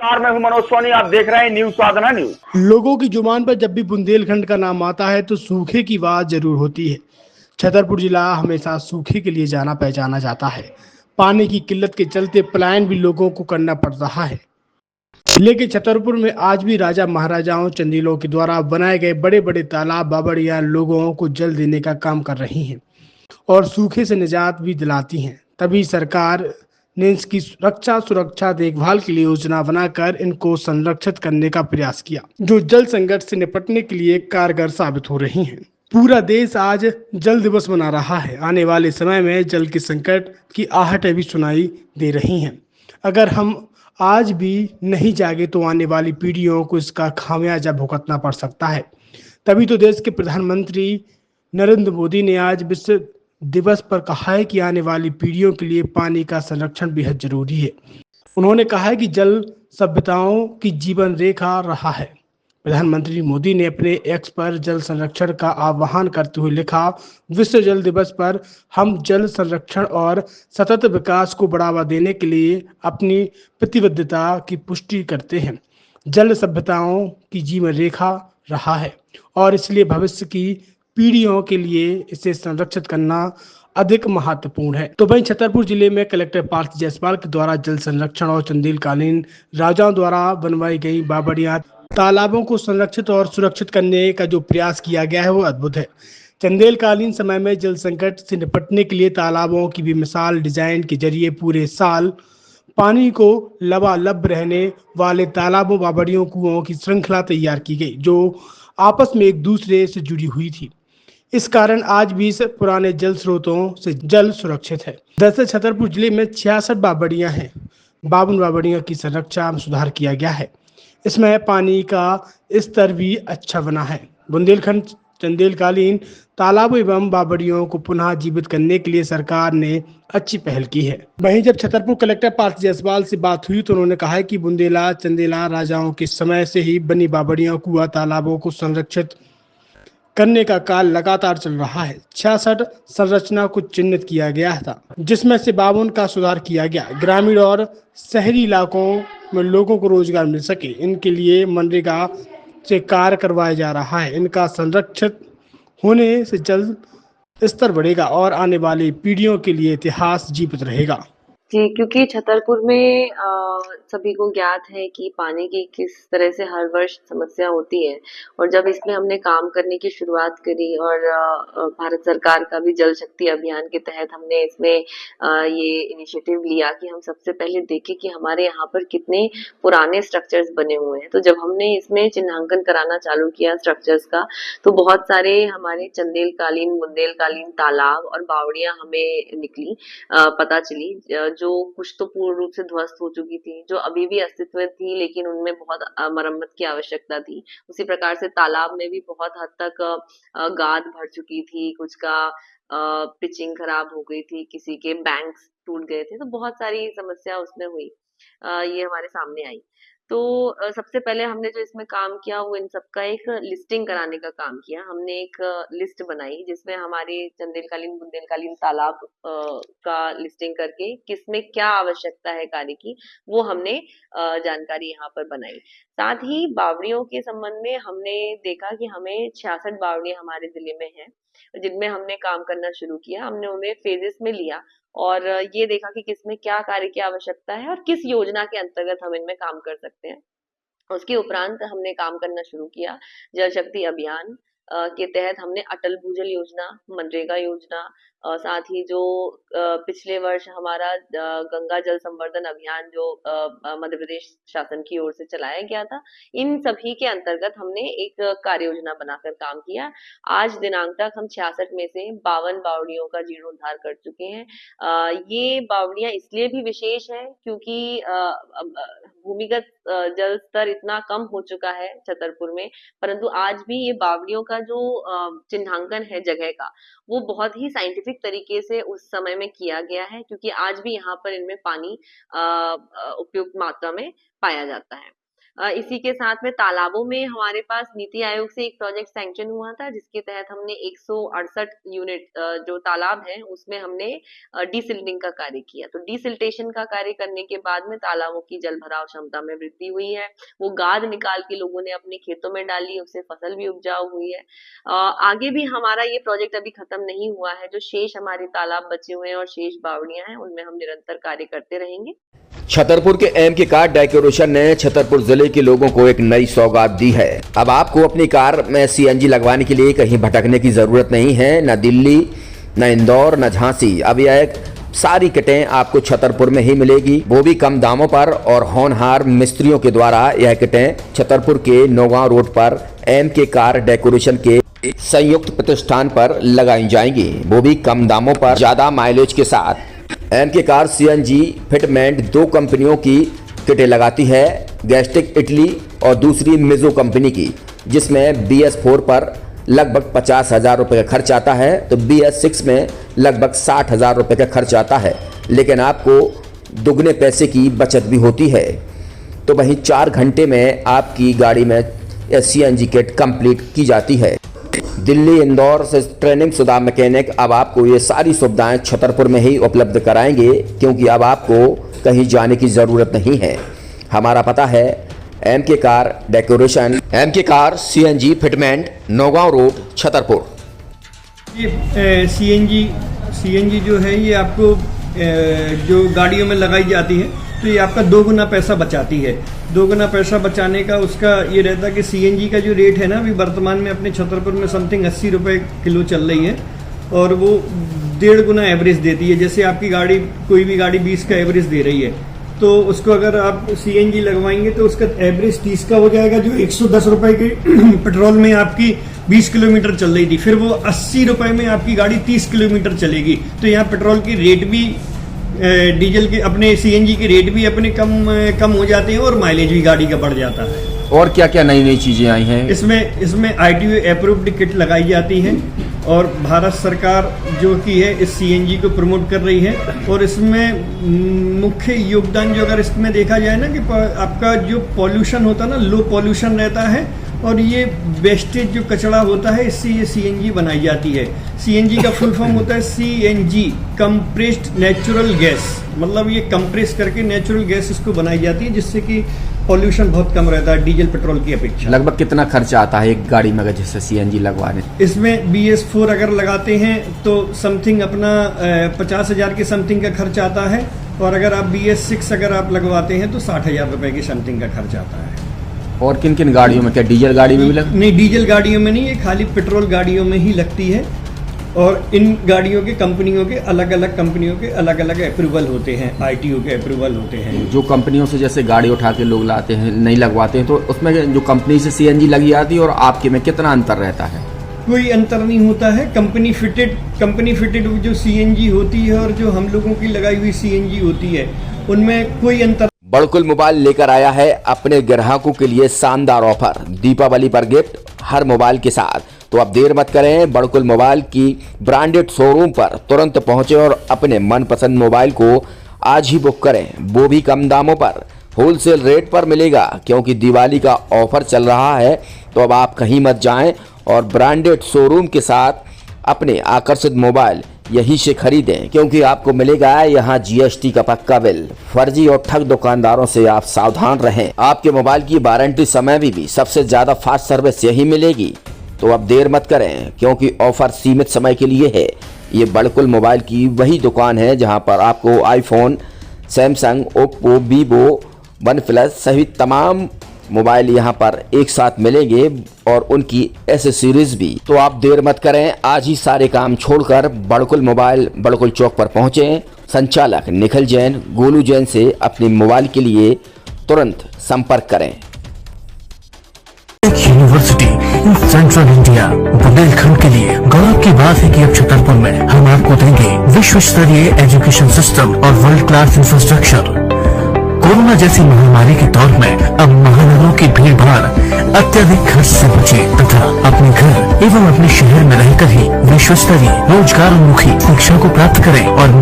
नमस्कार, मैं हूं मनोज सोनी। आप देख रहे हैं न्यूज साधना न्यूज। लोगों की जुबान पर जब भी बुंदेलखंड का नाम आता है तो सूखे की बात जरूर होती है। छतरपुर जिला हमेशा सूखे के लिए जाना पहचाना जाता है। पानी की किल्लत के चलते पलायन भी लोगों को करना पड़ रहा है। लेकिन छतरपुर में आज भी राजा महाराजाओं चंदेलों के द्वारा बनाए गए बड़े बड़े तालाब बावड़ियां लोगों को जल देने का काम कर रही हैं और सूखे से निजात भी दिलाती हैं। तभी सरकार ने इसकी रक्षा सुरक्षा देखभाल के लिए योजना बनाकर इनको संरक्षित करने का प्रयास किया, जो जल संकट से निपटने के लिए कारगर साबित हो रही हैं। पूरा देश आज जल दिवस मना रहा है। आने वाले समय में जल के संकट की आहटें भी सुनाई दे रही हैं। अगर हम आज भी नहीं जागे तो आने वाली पीढ़ियों को इसका खामियाजा भुगतना पड़ सकता है। तभी तो देश के प्रधानमंत्री नरेंद्र मोदी ने आज विश्व दिवस पर कहा है कि आने वाली पीढ़ियों के लिए पानी का संरक्षण बेहद जरूरी है। उन्होंने कहा है कि जल सभ्यताओं की जीवन रेखा रहा है। प्रधानमंत्री मोदी ने अपने एक्स पर जल संरक्षण का आह्वान करते हुए लिखा, विश्व जल दिवस पर हम जल संरक्षण और सतत विकास को बढ़ावा देने के लिए अपनी प्रतिबद्धता की पुष्टि करते हैं। जल सभ्यताओं की जीवन रेखा रहा है और इसलिए भविष्य की पीढ़ियों के लिए इसे संरक्षित करना अधिक महत्वपूर्ण है। तो वहीं छतरपुर जिले में कलेक्टर पार्थ जायसवाल के द्वारा जल संरक्षण और चंदेलकालीन राजाओं द्वारा बनवाई गई बावड़ियां तालाबों को संरक्षित और सुरक्षित करने का जो प्रयास किया गया है वो अद्भुत है। चंदेलकालीन समय में जल संकट से निपटने के लिए तालाबों की भी मिसाल डिजाइन के जरिए पूरे साल पानी को लबालब रहने वाले तालाबों बावड़ियों कुओं की श्रृंखला तैयार की गई, जो आपस में एक दूसरे से जुड़ी हुई थी। इस कारण आज भी इस पुराने जल स्रोतों से जल सुरक्षित है। दरअसल छतरपुर जिले में 66 बावड़ियां हैं। 52 बावड़ियों की संरक्षा में सुधार किया गया है। इसमें पानी का स्तर भी अच्छा बना है। बुंदेलखंड चंदेलकालीन तालाबों एवं बावड़ियों को पुनः जीवित करने के लिए सरकार ने अच्छी पहल की है। वहीं जब छतरपुर कलेक्टर पार्थ जायसवाल से बात हुई तो उन्होंने कहा है कि बुंदेला चंदेला राजाओं के समय से ही बनी बावड़ियों कुआ तालाबों को संरक्षित करने का कार्य लगातार चल रहा है। 66 संरचना को चिन्हित किया गया था, जिसमें से 52 का सुधार किया गया। ग्रामीण और शहरी इलाकों में लोगों को रोजगार मिल सके, इनके लिए मनरेगा से कार्य करवाया जा रहा है। इनका संरक्षित होने से जल स्तर बढ़ेगा और आने वाली पीढ़ियों के लिए इतिहास जीवित रहेगा। जी, क्योंकि छतरपुर में सभी को ज्ञात है कि पानी की किस तरह से हर वर्ष समस्या होती है और जब इसमें हमने काम करने की शुरुआत करी और भारत सरकार का भी जल शक्ति अभियान के तहत हमने इसमें ये इनिशिएटिव लिया कि हम सबसे पहले देखें कि हमारे यहाँ पर कितने पुराने स्ट्रक्चर्स बने हुए हैं। तो जब हमने इसमें चिन्हांकन कराना चालू किया स्ट्रक्चर्स का, तो बहुत सारे हमारे चंदेलकालीन, बुंदेलकालीन तालाब और बावड़ियां हमें निकली, पता चली, जो कुछ तो पूर्ण रूप से ध्वस्त हो चुकी थी, जो अभी भी अस्तित्व में थी लेकिन उनमें बहुत मरम्मत की आवश्यकता थी। उसी प्रकार से तालाब में भी बहुत हद तक गाद भर चुकी थी, कुछ का पिचिंग खराब हो गई थी, किसी के बैंक्स टूट गए थे, तो बहुत सारी समस्या उसमें हुई। ये हमारे सामने आई। तो सबसे पहले हमने जो इसमें काम किया वो इन सबका एक लिस्टिंग कराने का काम किया। हमने एक लिस्ट बनाई जिसमें हमारे चंदेलकालीन, बुंदेलकालीन तालाब का लिस्टिंग करके किसमें क्या आवश्यकता है कार्य की, वो हमने जानकारी यहाँ पर बनाई। साथ ही बावड़ियों के संबंध में हमने देखा कि हमें 66 बावड़ियां हमारे जिले में हैं, जिनमें हमने काम करना शुरू किया। हमने उन्हें फेजेस में लिया और ये देखा कि किसमें क्या कार्य की आवश्यकता है और किस योजना के अंतर्गत हम इनमें काम कर सकते हैं। उसके उपरांत हमने काम करना शुरू किया। जल शक्ति अभियान के तहत हमने अटल भूजल योजना, मनरेगा योजना, साथ ही जो पिछले वर्ष हमारा गंगा जल संवर्धन अभियान जो मध्य प्रदेश शासन की ओर से चलाया गया था, इन सभी के अंतर्गत हमने एक कार्य योजना बनाकर काम किया। आज दिनांक तक हम 66 में से 52 बावड़ियों का जीर्णोद्धार कर चुके हैं। ये बावड़ियां इसलिए भी विशेष है क्योंकि भूमिगत जल स्तर इतना कम हो चुका है छतरपुर में, परंतु आज भी ये बावड़ियों का जो चिन्हांकन है जगह का, वो बहुत ही साइंटिफिक तरीके से उस समय में किया गया है, क्योंकि आज भी यहाँ पर इनमें पानी उपयुक्त मात्रा में पाया जाता है। इसी के साथ में तालाबों में हमारे पास नीति आयोग से एक प्रोजेक्ट सैंक्शन हुआ था, जिसके तहत हमने 168 यूनिट जो तालाब हैं उसमें हमने डीसिल्टिंग का कार्य किया। तो डीसिल्टेशन का कार्य करने के बाद में तालाबों की जल भराव क्षमता में वृद्धि हुई है। वो गाद निकाल के लोगों ने अपने खेतों में डाली, उससे फसल भी उपजाऊ हुई है। आगे भी हमारा ये प्रोजेक्ट अभी खत्म नहीं हुआ है। जो शेष हमारे तालाब बचे हुए हैं और शेष बावड़ियां हैं, उनमें हम निरंतर कार्य करते रहेंगे। छतरपुर के एमके कार डेकोरेशन ने छतरपुर जिले के लोगों को एक नई सौगात दी है। अब आपको अपनी कार में सीएनजी लगवाने के लिए कहीं भटकने की जरूरत नहीं है, न दिल्ली, न इंदौर, न झांसी। अब यह सारी किटें आपको छतरपुर में ही मिलेगी, वो भी कम दामों पर। और होनहार मिस्त्रियों के द्वारा यह किटें छतरपुर के नौगांव रोड पर एमके कार डेकोरेशन के संयुक्त प्रतिष्ठान पर लगाई जाएंगी, वो भी कम दामों पर, ज्यादा माइलेज के साथ। एमके कार सीएनजी फिटमेंट 2 कंपनियों की किटें लगाती है, गैस्टिक इटली और दूसरी मिजो कंपनी की, जिसमें BS4 पर लगभग 50,000 रुपये का खर्च आता है, तो BS6 में लगभग 60,000 रुपये का खर्च आता है। लेकिन आपको दुगने पैसे की बचत भी होती है। तो वहीं 4 घंटे में आपकी गाड़ी में सीएनजी किट कंप्लीट की जाती है। दिल्ली, इंदौर से ट्रेनिंग शुदा मैकेनिक अब आपको ये सारी सुविधाएं छतरपुर में ही उपलब्ध कराएंगे, क्योंकि अब आपको कहीं जाने की ज़रूरत नहीं है। हमारा पता है MK car decoration, MK car CNG fitment, Nowgong road, Chhatarpur. ये सीएनजी जो है ये आपको जो गाड़ियों में लगाई जाती है, तो ये आपका 2 गुना पैसा बचाती है। 2 गुना पैसा बचाने का उसका ये रहता है कि सीएनजी का जो रेट है ना, अभी वर्तमान में अपने छतरपुर में समथिंग 80 रुपये किलो चल रही है, और वो 1.5 गुना एवरेज देती है। जैसे आपकी गाड़ी, कोई भी गाड़ी 20 का एवरेज दे रही है, तो उसको अगर आप सीएनजी लगवाएंगे तो उसका एवरेज 30 का हो जाएगा। जो 110 रुपये के पेट्रोल में आपकी 20 किलोमीटर चल रही थी, फिर वो 80 रुपये में आपकी गाड़ी 30 किलोमीटर चलेगी। तो यहाँ पेट्रोल की रेट भी, डीजल के, अपने सीएनजी के रेट भी अपने कम हो जाते हैं, और माइलेज भी गाड़ी का बढ़ जाता है। और क्या क्या नई नई चीजें आई हैं इसमें ITO अप्रूव्ड किट लगाई जाती है, और भारत सरकार जो की है इस सीएनजी को प्रमोट कर रही है। और इसमें मुख्य योगदान जो अगर इसमें देखा जाए ना, कि आपका जो पॉल्यूशन होता है ना, लो पॉल्यूशन रहता है, और ये वेस्टेज जो कचरा होता है, इससे ये सीएनजी बनाई जाती है। सीएनजी का फुल फॉर्म होता है CNG, कंप्रेस्ड नेचुरल गैस। मतलब ये कंप्रेस करके नेचुरल गैस इसको बनाई जाती है, जिससे कि पॉल्यूशन बहुत कम रहता है डीजल पेट्रोल की अपेक्षा। लगभग कितना खर्चा आता है एक गाड़ी में अगर जैसे सीएनजी लगवाने? इसमें BS4 अगर लगाते हैं तो समथिंग अपना 50,000 के समथिंग का खर्च आता है, और अगर आप BS6 अगर आप लगवाते हैं तो 60,000 रुपए की समथिंग का खर्च आता है। और किन किन गाड़ियों में, क्या डीजल गाड़ी में भी नहीं, डीजल गाड़ियों में नहीं, ये खाली पेट्रोल गाड़ियों में ही लगती है। और इन गाड़ियों के कंपनियों के अलग अलग अप्रूवल होते हैं, ITO के अप्रूवल होते हैं। जो कंपनियों से जैसे गाड़ी उठा के लोग लाते हैं, नहीं लगवाते हैं, तो उसमें जो कंपनी से सीएनजी लगी आती है और आपके में कितना अंतर रहता है? कोई अंतर नहीं होता है। कंपनी फिटेड जो सीएनजी होती है और जो हम लोगों की लगाई हुई सीएनजी होती है, उनमें कोई अंतर। बड़कुल मोबाइल लेकर आया है अपने ग्राहकों के लिए शानदार ऑफर, दीपावली पर गिफ्ट हर मोबाइल के साथ। तो अब देर मत करें, बड़कुल मोबाइल की ब्रांडेड शोरूम पर तुरंत पहुंचे और अपने मनपसंद मोबाइल को आज ही बुक करें, वो भी कम दामों पर, होलसेल रेट पर मिलेगा, क्योंकि दिवाली का ऑफर चल रहा है। तो अब आप कहीं मत जाएं और ब्रांडेड शोरूम के साथ अपने आकर्षित मोबाइल यहीं से खरीदें, क्योंकि आपको मिलेगा यहाँ GST का पक्का बिल। फर्जी और ठग दुकानदारों से आप सावधान रहें। आपके मोबाइल की वारंटी समय में भी सबसे ज्यादा फास्ट सर्विस यही मिलेगी। तो अब देर मत करें, क्योंकि ऑफर सीमित समय के लिए है। ये बड़कुल मोबाइल की वही दुकान है जहां पर आपको iPhone, Samsung, Oppo, Vivo, OnePlus सहित तमाम मोबाइल यहां पर एक साथ मिलेंगे, और उनकी एसेसरीज भी। तो आप देर मत करें, आज ही सारे काम छोड़कर बड़कुल मोबाइल बड़कुल चौक पर पहुंचें। संचालक निखिल जैन, गोलू जैन से अपने मोबाइल के लिए तुरंत संपर्क करें। University in central India, Bundelkhand के लिए गौरव की बात है कि अब छतरपुर में हम आपको देंगे विश्व स्तरीय एजुकेशन सिस्टम और वर्ल्ड क्लास इंफ्रास्ट्रक्चर। कोरोना जैसी महामारी के दौर में अब महानगरों की भीड़ भाड़ अत्यधिक खर्च से बचे तथा अपने घर एवं अपने शहर में रहकर ही विश्व स्तरीय रोजगार उन्मुखी शिक्षा को प्राप्त करें और